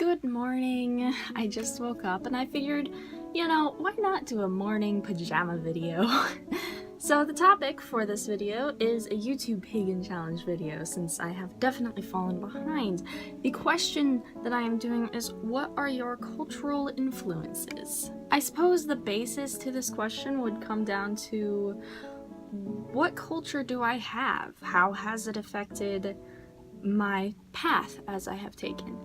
Good morning. I just woke up and I figured, why not do a morning pajama video? So the topic for this video is a YouTube Pagan challenge video, since I have definitely fallen behind. The question that I am doing is, what are your cultural influences? I suppose the basis to this question would come down to, what culture do I have? How has it affected my path as I have taken?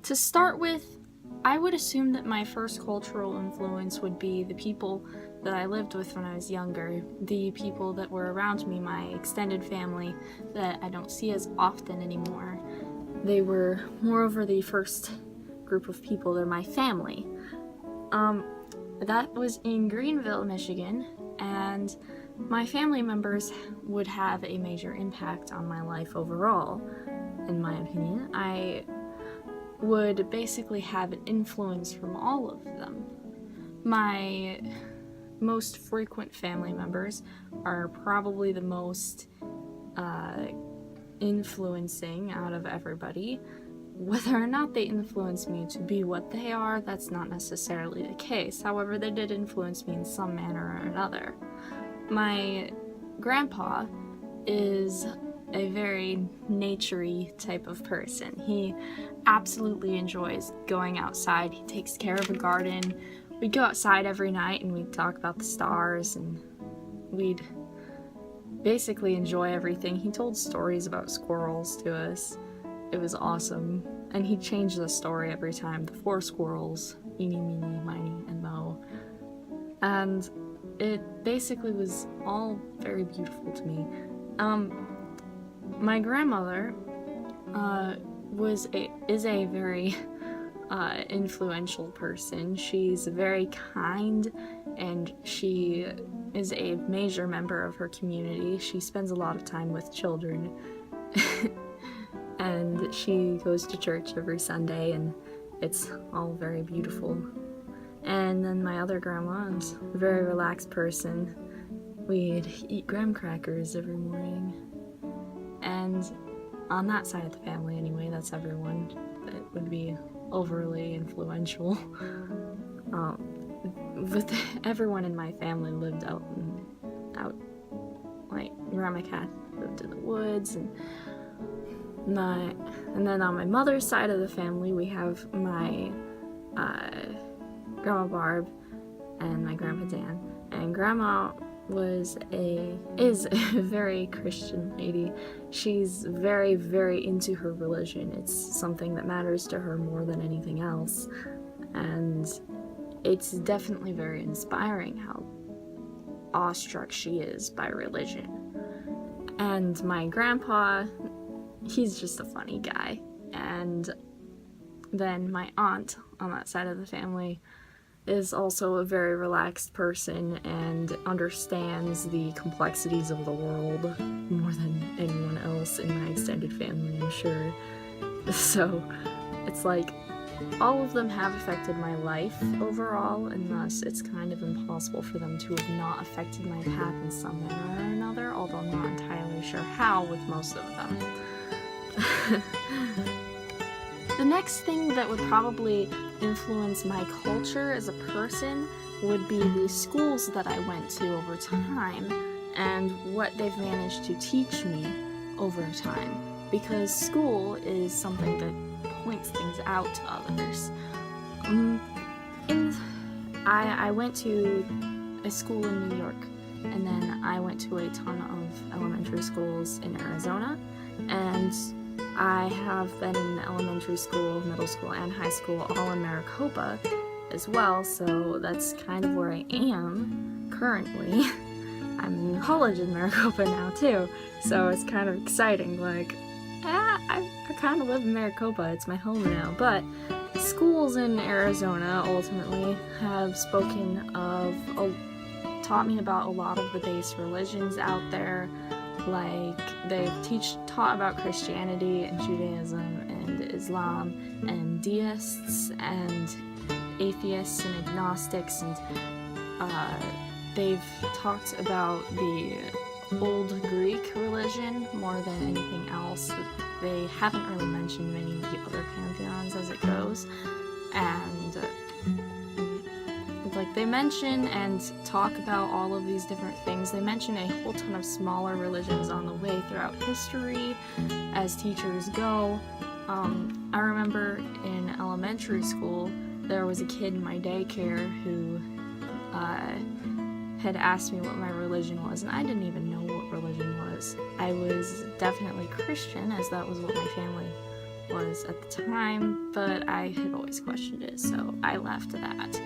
To start with, I would assume that my first cultural influence would be the people that I lived with when I was younger, the people that were around me, my extended family that I don't see as often anymore. They were moreover the first group of people. They're my family. That was in Greenville, Michigan, and my family members would have a major impact on my life overall, in my opinion. I would basically have an influence from all of them. My most frequent family members are probably the most influencing out of everybody. Whether or not they influence me to be what they are, that's not necessarily the case. However, they did influence me in some manner or another. My grandpa is a very nature-y type of person. He absolutely enjoys going outside. He takes care of a garden. We'd go outside every night and we'd talk about the stars, and we'd basically enjoy everything. He told stories about squirrels to us. It was awesome. And he'd change the story every time. The 4 squirrels, eeny, meeny, miny, and mo. And it basically was all very beautiful to me. My grandmother is a very influential person. She's very kind, and she is a major member of her community. She spends a lot of time with children, and she goes to church every Sunday, and it's all very beautiful. And then my other grandma is a very relaxed person. We'd eat graham crackers every morning. And on that side of the family anyway, that's everyone that would be overly influential. With everyone in my family lived out, like Grandma Cat lived in the woods, and then on my mother's side of the family we have my Grandma Barb and my Grandpa Dan. And Grandma is a very Christian lady. She's very, very into her religion. It's something that matters to her more than anything else. And it's definitely very inspiring how awestruck she is by religion. And my grandpa, he's just a funny guy. And then my aunt on that side of the family is also a very relaxed person and understands the complexities of the world more than anyone else in my extended family, I'm sure. So it's like all of them have affected my life overall, and thus it's kind of impossible for them to have not affected my path in some manner or another, although I'm not entirely sure how with most of them. The next thing that would probably influence my culture as a person would be the schools that I went to over time and what they've managed to teach me over time, because school is something that points things out to others. I went to a school in New York, and then I went to a ton of elementary schools in Arizona, and I have been in elementary school, middle school, and high school all in Maricopa as well, so that's kind of where I am currently. I'm in college in Maricopa now too, so it's kind of exciting. Like, I kind of live in Maricopa, it's my home now, but schools in Arizona ultimately have taught me about a lot of the base religions out there. Like, they've taught about Christianity and Judaism and Islam and deists and atheists and agnostics, and they've talked about the old Greek religion more than anything else. They haven't really mentioned many of the other pantheons, as it videos, and like they mention and talk about all of these different things. They mention a whole ton of smaller religions on the way throughout history as teachers go. I remember in elementary school there was a kid in my daycare who had asked me what my religion was, and I didn't even know what religion was. I was definitely Christian, as that was what my family was at the time, but I had always questioned it, so I left that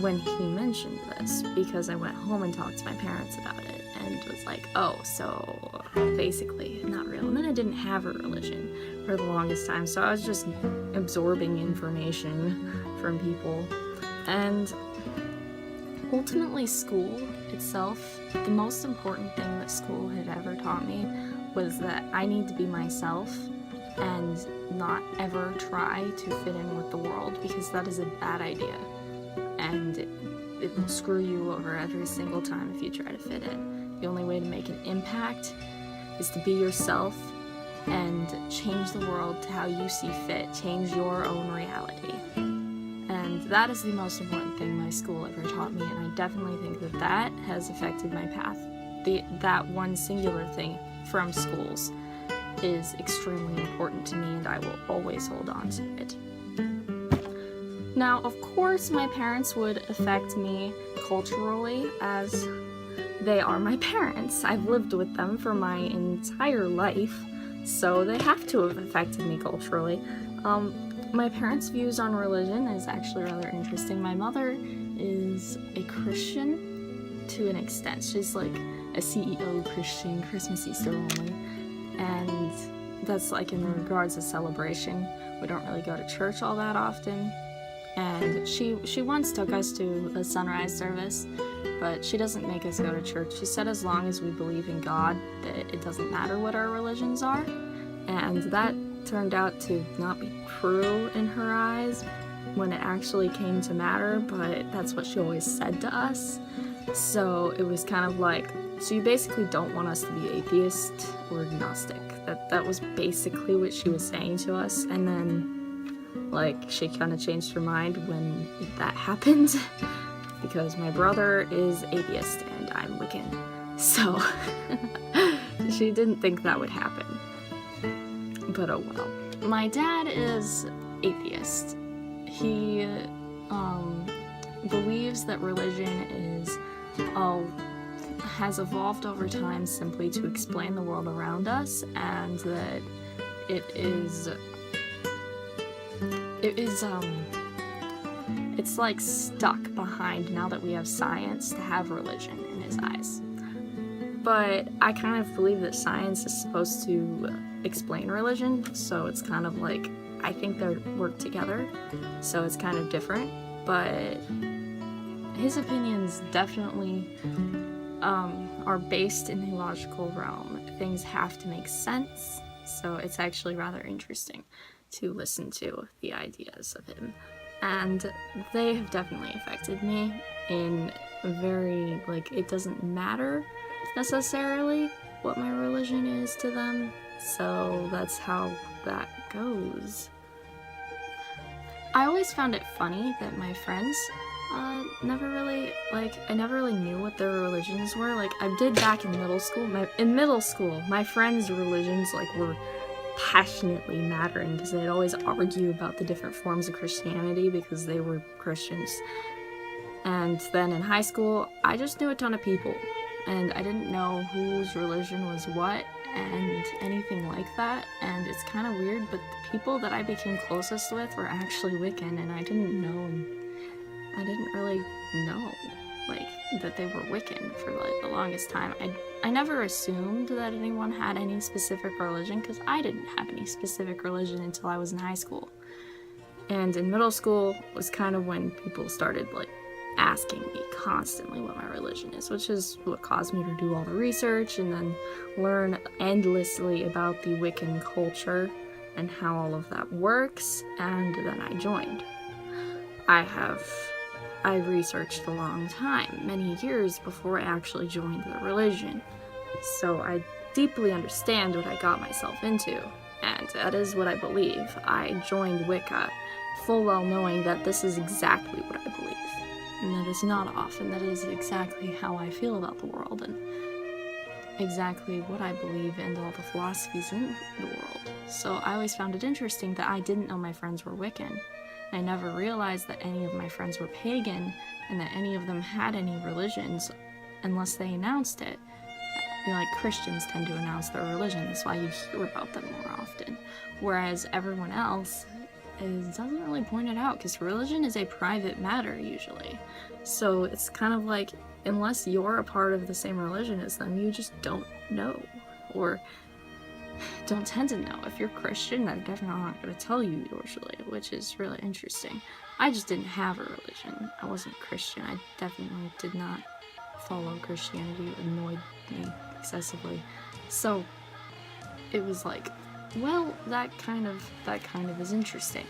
when he mentioned this, because I went home and talked to my parents about it, and was like, oh, so basically not real. And then I didn't have a religion for the longest time, so I was just absorbing information from people. And ultimately, school itself, the most important thing that school had ever taught me was that I need to be myself and not ever try to fit in with the world, because that is a bad idea. And it will screw you over every single time if you try to fit in. The only way to make an impact is to be yourself and change the world to how you see fit, change your own reality. And that is the most important thing my school ever taught me, and I definitely think that that has affected my path. That one singular thing from schools is extremely important to me, and I will always hold on to it. Now, of course, my parents would affect me culturally, as they are my parents. I've lived with them for my entire life, so they have to have affected me culturally. My parents' views on religion is actually rather interesting. My mother is a Christian to an extent. She's like a CEO Christian, Christmas, Easter only. And that's like in regards to celebration. We don't really go to church all that often. And she once took us to a sunrise service, but she doesn't make us go to church. She said as long as we believe in God, that it doesn't matter what our religions are. And that turned out to not be true in her eyes when it actually came to matter, but that's what she always said to us. So it was kind of like, so you basically don't want us to be atheist or agnostic. That was basically what she was saying to us. And then like she kind of changed her mind when that happened, because my brother is atheist and I'm Wiccan, so she didn't think that would happen. But oh well. My dad is atheist. He believes that religion has evolved over time simply to explain the world around us, and that it's like stuck behind now that we have science to have religion in his eyes. But I kind of believe that science is supposed to explain religion, so it's kind of like, I think they work together, so it's kind of different. But his opinions definitely are based in the logical realm. Things have to make sense, so it's actually rather interesting to listen to the ideas of him. And they have definitely affected me in a very, like, it doesn't matter necessarily what my religion is to them, so that's how that goes. I always found it funny that my friends I never really knew what their religions were. Like, I did back in middle school. In middle school, my friends' religions, like, were passionately mattering, because they'd always argue about the different forms of Christianity because they were Christians. And then in high school, I just knew a ton of people, and I didn't know whose religion was what and anything like that. And it's kind of weird, but the people that I became closest with were actually Wiccan, and I didn't really know like that they were Wiccan for like the longest time. I never assumed that anyone had any specific religion, because I didn't have any specific religion until I was in high school. And in middle school was kind of when people started like asking me constantly what my religion is, which is what caused me to do all the research and then learn endlessly about the Wiccan culture and how all of that works, and then I joined. I researched a long time, many years before I actually joined the religion, so I deeply understand what I got myself into. and that is what I believe. I joined Wicca full well knowing that this is exactly what I believe, and that is not off, and that is exactly how I feel about the world, and exactly what I believe and all the philosophies in the world. So I always found it interesting that I didn't know my friends were Wiccan. I never realized that any of my friends were pagan, and that any of them had any religions unless they announced it. You know, like Christians tend to announce their religion, that's why you hear about them more often. Whereas everyone else doesn't really point it out, because religion is a private matter usually. So it's kind of like, unless you're a part of the same religion as them, you just don't know, or don't tend to know. If you're Christian, they're definitely not going to tell you usually, which is really interesting. I just didn't have a religion. I wasn't Christian. I definitely did not follow Christianity. It annoyed me excessively. So it was like, well, that kind of is interesting.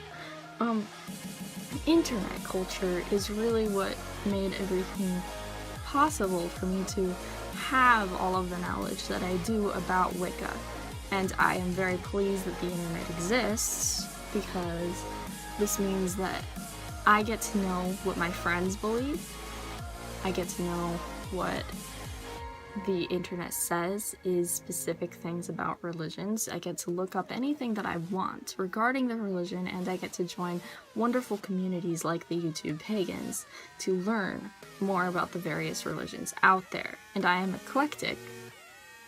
Internet culture is really what made everything possible for me to have all of the knowledge that I do about Wicca. And I am very pleased that the internet exists, because this means that I get to know what my friends believe. I get to know what the internet says is specific things about religions. I get to look up anything that I want regarding the religion, and I get to join wonderful communities like the YouTube Pagans to learn more about the various religions out there. And I am eclectic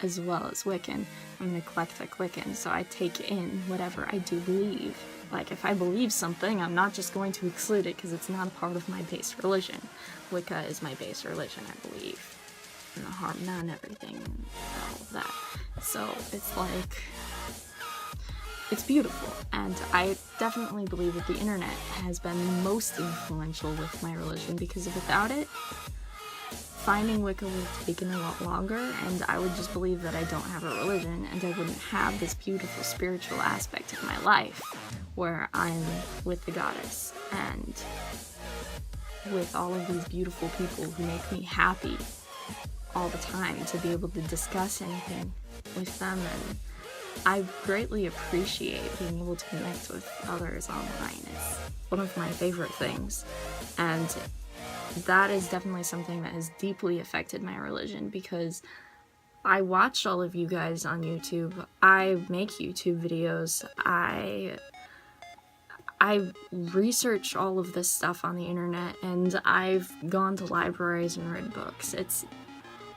as well as Wiccan. I'm an eclectic Wiccan, so I take in whatever I do believe. Like, if I believe something, I'm not just going to exclude it because it's not a part of my base religion. Wicca is my base religion, I believe. And the heart, not everything, and all of that. So it's like, it's beautiful, and I definitely believe that the internet has been most influential with my religion, because without it, finding Wicca would have taken a lot longer, and I would just believe that I don't have a religion, and I wouldn't have this beautiful spiritual aspect of my life where I'm with the goddess and with all of these beautiful people who make me happy all the time, to be able to discuss anything with them. And I greatly appreciate being able to connect with others online. It's one of my favorite things, and that is definitely something that has deeply affected my religion, because I watch all of you guys on YouTube. I make YouTube videos. I research all of this stuff on the internet, and I've gone to libraries and read books.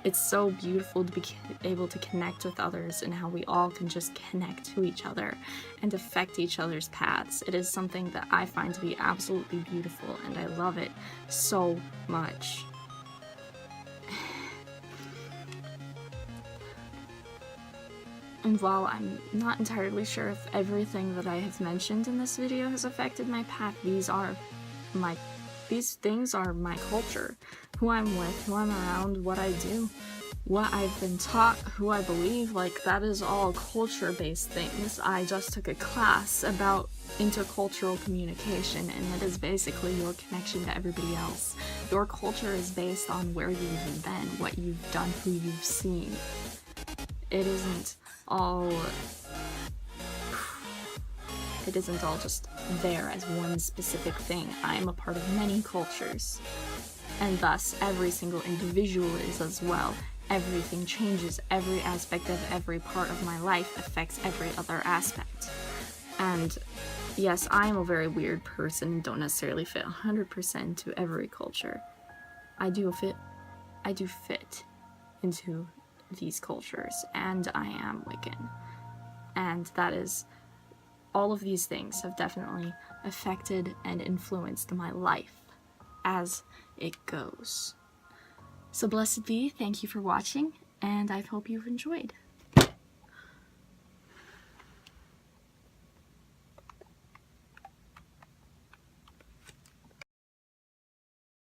It's so beautiful to be able to connect with others, and how we all can just connect to each other and affect each other's paths. It is something that I find to be absolutely beautiful, and I love it so much. And while I'm not entirely sure if everything that I have mentioned in this video has affected my path, these things are my culture. Who I'm with, who I'm around, what I do, what I've been taught, who I believe, like, that is all culture-based things. I just took a class about intercultural communication, and that is basically your connection to everybody else. Your culture is based on where you've been, what you've done, who you've seen. It isn't all just there as one specific thing. I am a part of many cultures, and thus every single individual is as well. Everything changes. Every aspect of every part of my life affects every other aspect. And yes, I am a very weird person and don't necessarily fit 100% to every culture. I do fit into these cultures, and I am Wiccan. And that is, all of these things have definitely affected and influenced my life as it goes. So blessed be, thank you for watching, and I hope you've enjoyed.